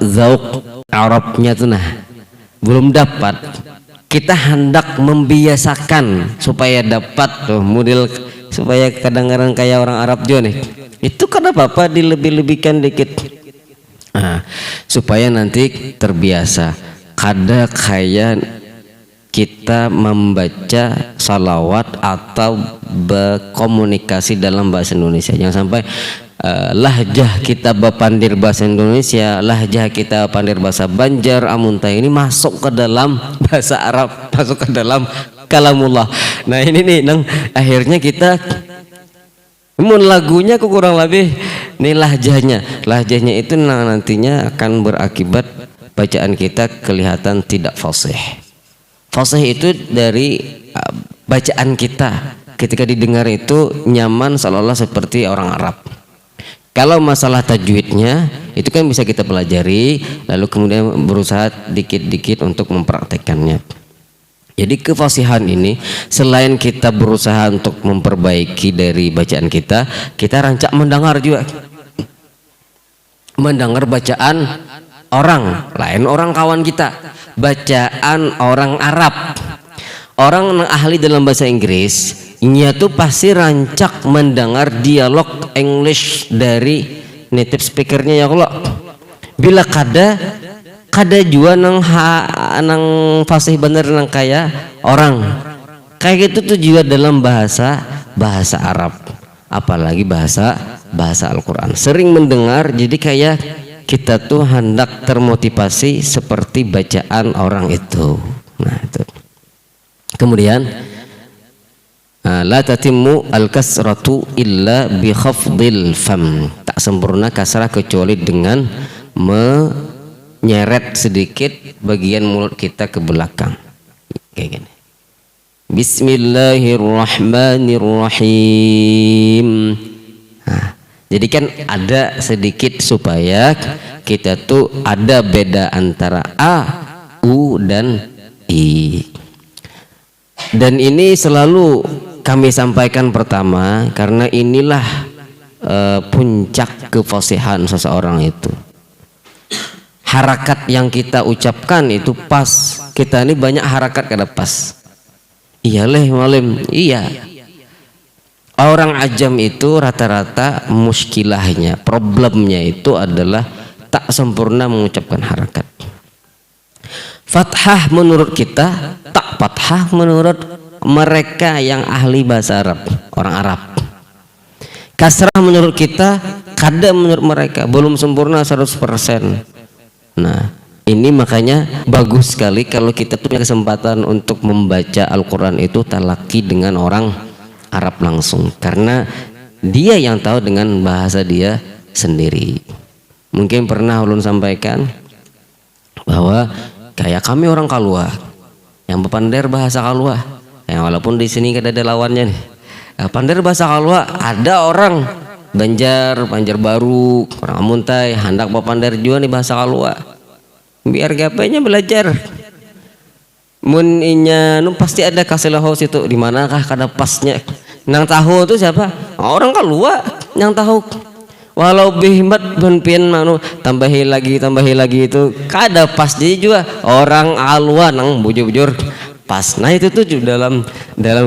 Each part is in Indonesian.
zauk Arabnya tuh nah belum dapat, kita hendak membiasakan supaya dapat tuh model, supaya kadang-kadang kayak orang Arab juga nih, itu kan apa-apa dilebih-lebihkan dikit, nah, supaya nanti terbiasa. Kada kayak kita membaca salawat atau berkomunikasi dalam bahasa Indonesia, jangan sampai lahjah kita bapandir bahasa Indonesia, lahjah kita pandir bahasa Banjar, amunta ini masuk ke dalam bahasa Arab, masuk ke dalam kalamullah. Nah ini nih nang akhirnya kita mun lagunya kok kurang lebih nih lahjahnya itu nantinya akan berakibat bacaan kita kelihatan tidak fasih. Fasih itu dari bacaan kita ketika didengar itu nyaman seolah-olah seperti orang Arab. Kalau masalah tajwidnya itu kan bisa kita pelajari, lalu kemudian berusaha dikit-dikit untuk mempraktekannya. Jadi kefasihan ini selain kita berusaha untuk memperbaiki dari bacaan kita rancak mendengar juga, mendengar bacaan orang lain, orang kawan kita, bacaan orang Arab, orang ahli dalam bahasa Inggris. Nya tuh pasti rancak mendengar dialog English dari native speakernya ya Allah. Bila kada juga nang fasih bener nang kayak orang kayak gitu tuh juga dalam bahasa Arab, apalagi bahasa Al-Quran sering mendengar, jadi kayak kita tuh hendak termotivasi seperti bacaan orang itu. Nah itu kemudian la tatimmu al-kasratu illa bi khafdil fam, tak sempurna kasrah kecuali dengan menyeret sedikit bagian mulut kita ke belakang kayak gini. Bismillahirrahmanirrahim. Nah, jadi kan ada sedikit supaya kita tuh ada beda antara a, u dan i. Dan ini selalu kami sampaikan pertama karena inilah puncak kefasihan seseorang itu. Harakat yang kita ucapkan itu pas. Kita ini banyak harakat kada pas. Iya leh malim, iya. Orang ajam itu rata-rata muskilahnya, problemnya itu adalah tak sempurna mengucapkan harakat. Fathah menurut kita, tak fathah menurut mereka yang ahli bahasa Arab, orang Arab. Kasrah menurut kita, kada menurut mereka, belum sempurna 100%. Nah, ini makanya bagus sekali kalau kita punya kesempatan untuk membaca Al-Quran itu talaki dengan orang Arab langsung, karena dia yang tahu dengan bahasa dia sendiri. Mungkin pernah ulun sampaikan bahwa kayak kami orang Kalua yang berpandai bahasa Kalua, yang walaupun di sini kada ada lawannya nih, pandai bahasa Kalua, ada orang Banjar Baru, orang Amuntai hendak berpandai juga nih bahasa Kalua, biar gapanya belajar. Mun inya pasti ada kasih house itu di manakah kada pasnya. Nang tahu itu siapa? Orang Kalua yang tahu. Walau bihmat benpian manu tambahi lagi itu kada pas, jadi juga orang Kalua nang bujur-bujur pas. Nah itu tuh dalam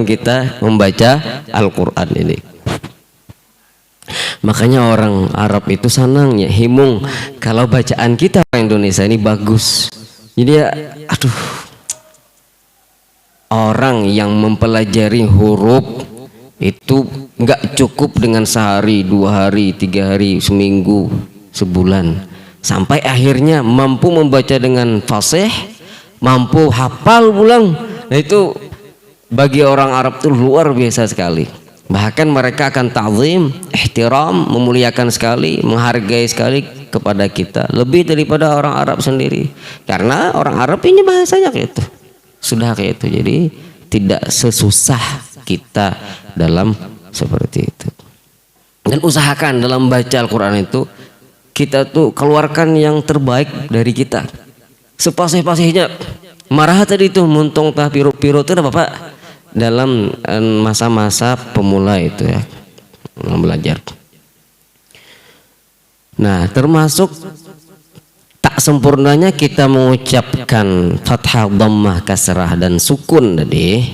kita membaca Al-Quran ini. Makanya orang Arab itu senangnya himung kalau bacaan kita orang Indonesia ini bagus. Jadi ya, aduh, orang yang mempelajari huruf itu nggak cukup dengan sehari, 2 hari, 3 hari, seminggu, sebulan, sampai akhirnya mampu membaca dengan fasih, mampu hafal pulang. Nah itu bagi orang Arab itu luar biasa sekali. Bahkan mereka akan ta'zim, ihtiram, memuliakan sekali, menghargai sekali kepada kita lebih daripada orang Arab sendiri, karena orang Arab ini bahasanya kayak itu, sudah kayak itu. Jadi tidak sesusah kita dalam seperti itu. Dan usahakan dalam baca Al-Quran itu kita tuh keluarkan yang terbaik dari kita, sepasih-pasihnya. Marah tadi itu muntung tah piro-piro itu apa Pak dalam masa-masa pemula itu ya, belajar. Nah termasuk tak sempurnanya kita mengucapkan fathah, dhammah, kasrah dan sukun tadi,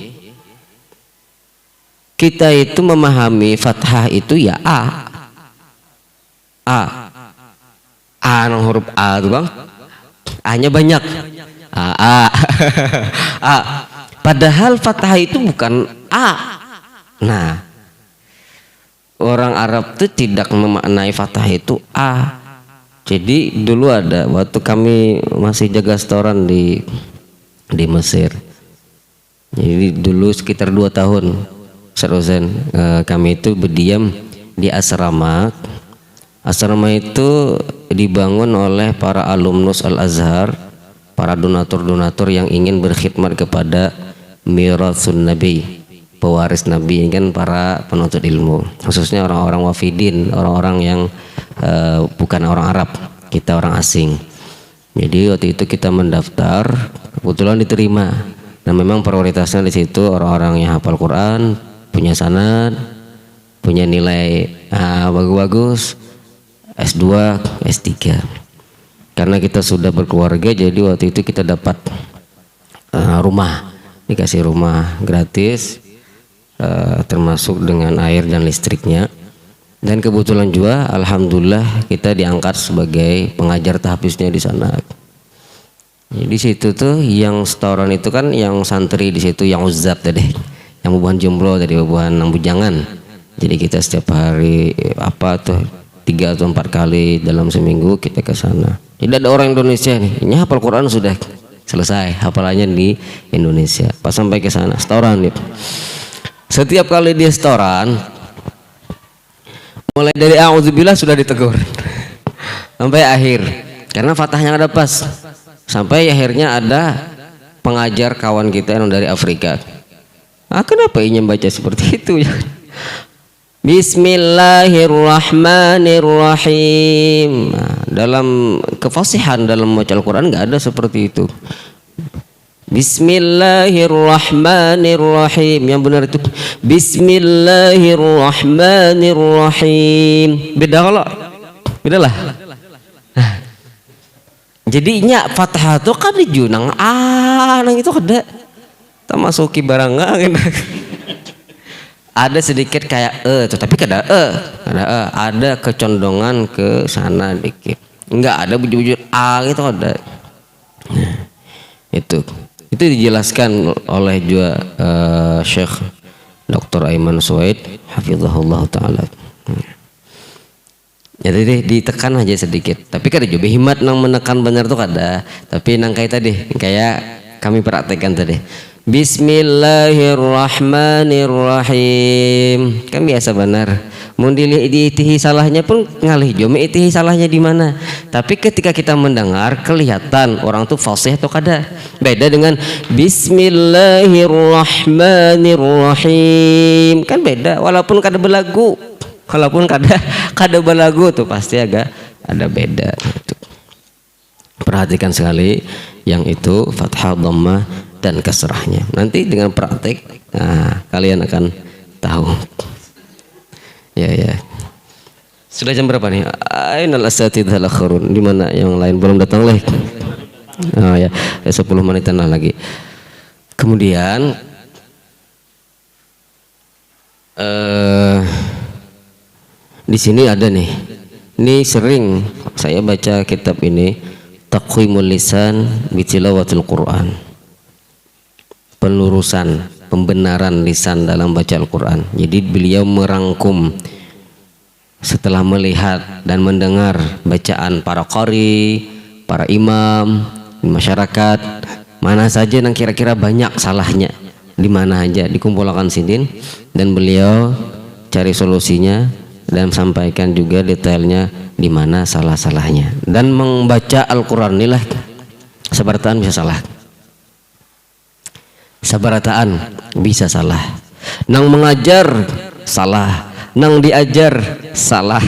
kita itu memahami fathah itu ya a nang huruf a tuh bang, a-nya banyak, a. Padahal fathah itu bukan a. Nah, orang Arab itu tidak memaknai fathah itu a. Jadi dulu ada waktu kami masih jaga restoran di Mesir. Jadi dulu sekitar 2 tahun Ustaz kami itu berdiam di asrama. Asrama itu dibangun oleh para alumnus Al-Azhar, para donatur-donatur yang ingin berkhidmat kepada mirathun Nabi, pewaris Nabi, kan para penuntut ilmu, khususnya orang-orang wafidin, orang-orang yang bukan orang Arab, kita orang asing. Jadi waktu itu kita mendaftar, kebetulan diterima. Dan memang prioritasnya di situ orang-orang yang hafal Quran, punya sanad, punya nilai bagus-bagus, S2, S3. Karena kita sudah berkeluarga, jadi waktu itu kita dapat rumah, dikasih rumah gratis, termasuk dengan air dan listriknya. Dan kebetulan juga alhamdulillah kita diangkat sebagai pengajar tahfiznya di sana. Di situ tuh yang setoran itu kan yang santri di situ yang uzab tadi, yang bubuhan jomblo tadi, bubuhan bujangan. Jadi kita setiap hari 3 atau 4 kali dalam seminggu kita ke sana. Jadi ada orang Indonesia nih, ini hafal Quran sudah selesai hafalannya di Indonesia. Pas sampai ke sana setoran gitu. Setiap kali dia setoran, mulai dari a'udzubillah sudah ditegur sampai akhir, karena fathahnya ada pas. Sampai akhirnya ada pengajar kawan kita yang dari Afrika. Kenapa ingin baca seperti itu ya? Bismillahirrahmanirrahim. Dalam kefasihan dalam membaca Al-Quran nggak ada seperti itu. Bismillahirrahmanirrahim. Yang benar itu Bismillahirrahmanirrahim. Beda kalau beda lah. Jadinya fathah itu kan di junang nang itu ada termasuki barang ada sedikit kayak tapi kada ada kecondongan ke sana dikit, enggak ada bujur-bujur gitu ada. Nah, itu dijelaskan oleh juga Syekh Dr. Aiman Suwaid hafizahullah taala. Jadi ditekan aja sedikit, tapi kada juga himat nang menekan benar tuh kada, tapi nang kayak tadi kayak kami praktekkan tadi. Bismillahirrahmanirrahim. Kan biasa benar. Mun diitihi salahnya pun ngalih jome itihi salahnya di mana. Tapi ketika kita mendengar kelihatan orang tuh fasih atau kada. Beda dengan Bismillahirrahmanirrahim. Kan beda walaupun kada belagu. Walaupun kada belagu tuh pasti agak ada beda gitu. Perhatikan sekali yang itu fathah, dhammah dan kasrahnya. Nanti dengan praktek kalian akan tahu. Ya. Sudah jam berapa nih? Ainal asatidzah al-akharun. Di mana yang lain belum datang lagi? Ya 10 menitan lah lagi. Kemudian di sini ada nih. Ini sering saya baca kitab ini, Taqwimul Lisan bi Tilawatil Quran. Pelurusan, pembenaran lisan dalam baca Al-Quran. Jadi beliau merangkum setelah melihat dan mendengar bacaan para qari, para imam, masyarakat, mana saja yang kira-kira banyak salahnya, di mana aja dikumpulkan sini, dan beliau cari solusinya dan sampaikan juga detailnya di mana salah-salahnya. Dan membaca Al-Quran inilah sebarataan bisa salah. Sabarataan bisa salah. Nang mengajar salah, nang diajar salah.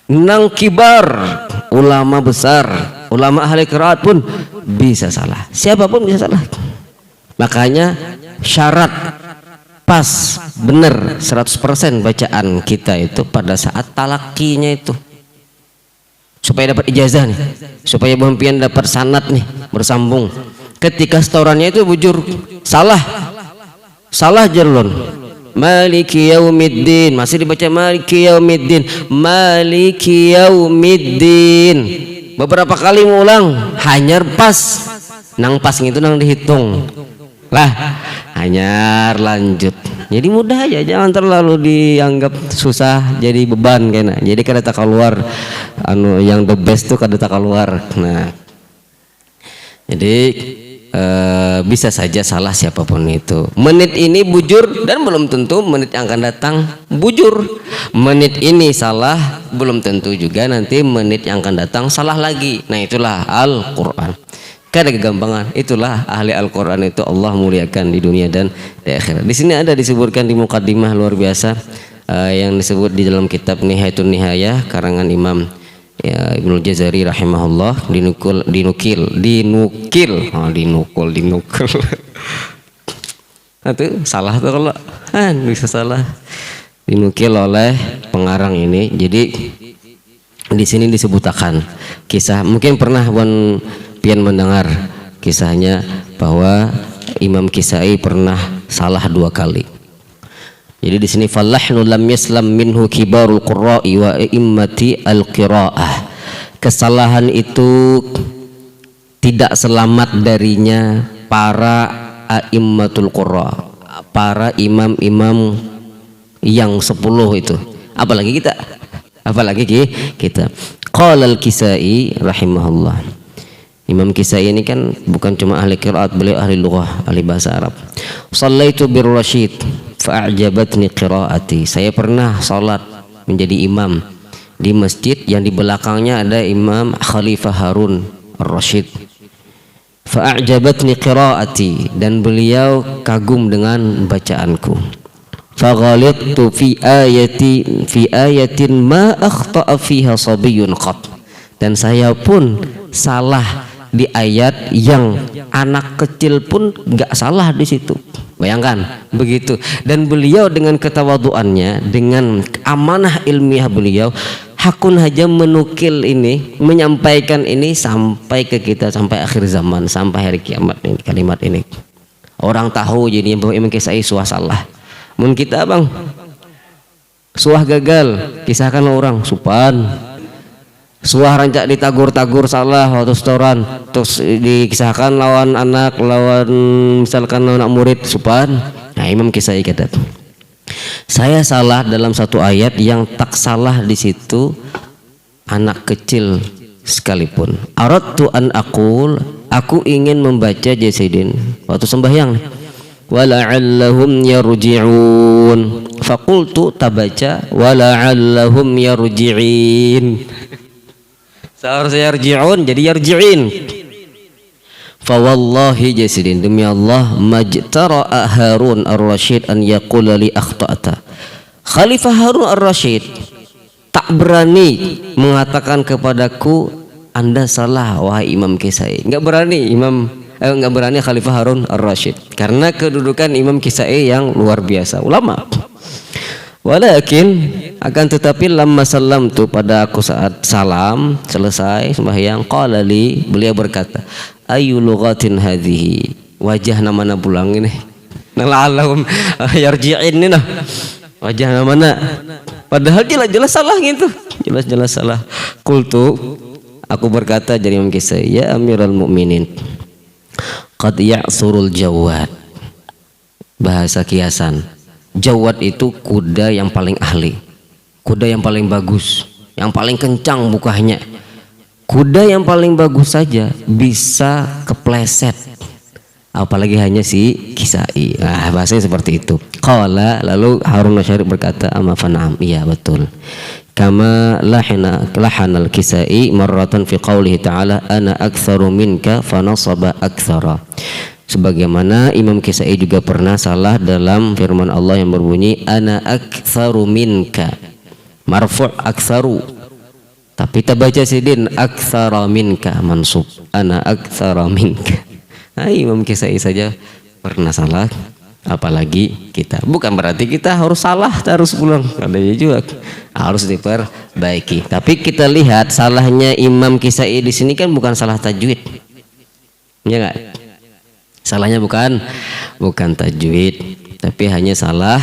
Nang kibar ulama besar, ulama ahli qiraat pun bisa salah. Siapapun bisa salah. Makanya syarat pas benar 100% bacaan kita itu pada saat talakinya itu. supaya dapat ijazah nih, supaya bumpian dapat sanad nih, bersambung. Ketika setorannya itu bujur, salah jarlon. Maliki yaumiddin, masih dibaca maliki yaumiddin, maliki yaumiddin. Beberapa kali ngulang, hanyar pas. Nang pas gitu nang dihitung. Lah, hanyar lanjut. Jadi mudah aja, jangan terlalu dianggap susah jadi beban kena. Jadi kada tak keluar anu yang the best tuh kada tak keluar. Nah. Jadi bisa saja salah siapapun itu. Menit ini bujur dan belum tentu menit yang akan datang bujur. Menit ini salah belum tentu juga nanti menit yang akan datang salah lagi. Nah itulah Al-Quran. Kada kegampangan. Itulah ahli Al-Quran itu Allah muliakan di dunia dan di akhirat. Di sini ada disebutkan di mukaddimah luar biasa yang disebut di dalam kitab Nihayatun Nihayah karangan Imam Ibnul Jazari rahimahullah, dinukil itu salah tuh kalau bisa salah, dinukil oleh pengarang ini. Jadi di sini disebutkan kisah, mungkin pernah pian mendengar kisahnya bahwa Imam Kisai pernah salah 2 kali. Jadi di sini falahnu lam yaslam minhu kibarul qurra'i wa immati al-qiraah. Kesalahan itu tidak selamat darinya para a'immatul qurra, para imam-imam yang 10 itu. Apalagi kita. Qala al-Kisai rahimahullah. Imam Kisai ini kan bukan cuma ahli qiraat, beliau ahli lughah, ahli bahasa Arab. Shallaitu bir Rasyid fa'ajabatni qiraati. Saya pernah salat menjadi imam di masjid yang di belakangnya ada Imam Khalifah Harun Ar-Rasyid. Fa'ajabatni qiraati, dan beliau kagum dengan bacaanku. Faghalittu fi ayatin ma akhta'a fiha sabiyyun qat. Dan saya pun salah di ayat yang anak kecil pun nggak salah di situ. Bayangkan begitu. Dan beliau dengan ketawaduannya, dengan amanah ilmiah beliau, hakun haja menukil ini, menyampaikan ini sampai ke kita, sampai akhir zaman, sampai hari kiamat ini, kalimat ini. Orang tahu jadinya bahwa Imam Kisai suah salah. Mun kita bang suah gagal, kisahkan orang supan. Suah rancak ditagur-tagur salah waktu setoran, terus dikisahkan lawan anak, lawan misalkan anak murid supan. Nah Imam Kisai kata, saya salah dalam satu ayat yang tak salah di situ anak kecil sekalipun. Aradtu an aqul, aku ingin membaca Jasidin waktu sembahyang. Wala'allahum yarji'un. Faqultu, tabaca wala'allahum yarji'in. Seharusnya yarji'un jadi yarji'in. Fa wallahi Jasidin, demi Allah, majtara'a Harun Ar-Rasyid an yaqula li akhta'ta. Khalifah Harun Ar-Rasyid tak berani mengatakan kepadaku Anda salah wahai Imam Kisai. Enggak berani Khalifah Harun Ar-Rasyid karena kedudukan Imam Kisai yang luar biasa, ulama. Walakin akan tetapi lamma salam tu, pada aku saat salam selesai sembahyang, qala li, beliau berkata, ayu lughatin hadhihi, wajah namana pulang ini nala'allahum yarji'in ini nah, wajah namana, padahal jelas-jelas salah gitu, jelas-jelas salah. Qultu, aku berkata jadi Imam Kisai, ya Amirul Mukminin, qad ya'surul jawad. Bahasa kiasan, jawad itu kuda yang paling ahli, kuda yang paling bagus, yang paling kencang mukanya. Kuda yang paling bagus saja bisa kepleset, apalagi hanya si Kisai. Nah, bahasanya seperti itu. Qala, lalu Harun Ar-Rasyid berkata, amma fana'am, iya betul. Kama lahanal Kisai marratan fi qawlihi ta'ala ana aktsaru minka fanasaba aktsara. Sebagaimana Imam Kisai juga pernah salah dalam firman Allah yang berbunyi ana aktsaru minka, marfu' aktsaru, tapi tabaca sidin aktsara minka mansub, ana aktsara minka. Nah, Imam Kisai saja pernah salah. apalagi kita. Bukan berarti kita harus salah terus pulang, ada juga harus diperbaiki. Tapi kita lihat salahnya Imam Kisai di sini kan bukan salah tajwid, ya nggak? Salahnya bukan tajwid, tapi hanya salah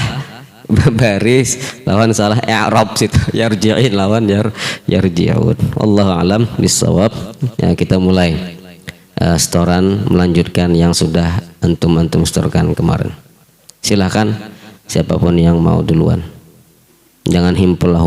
baris lawan salah i'rab situ, yarji'in lawan yarji'un. Wallahu alam bissawab. Ya, kita mulai setoran, melanjutkan yang sudah antum setorkan kemarin. Silahkan siapapun yang mau duluan, jangan himplah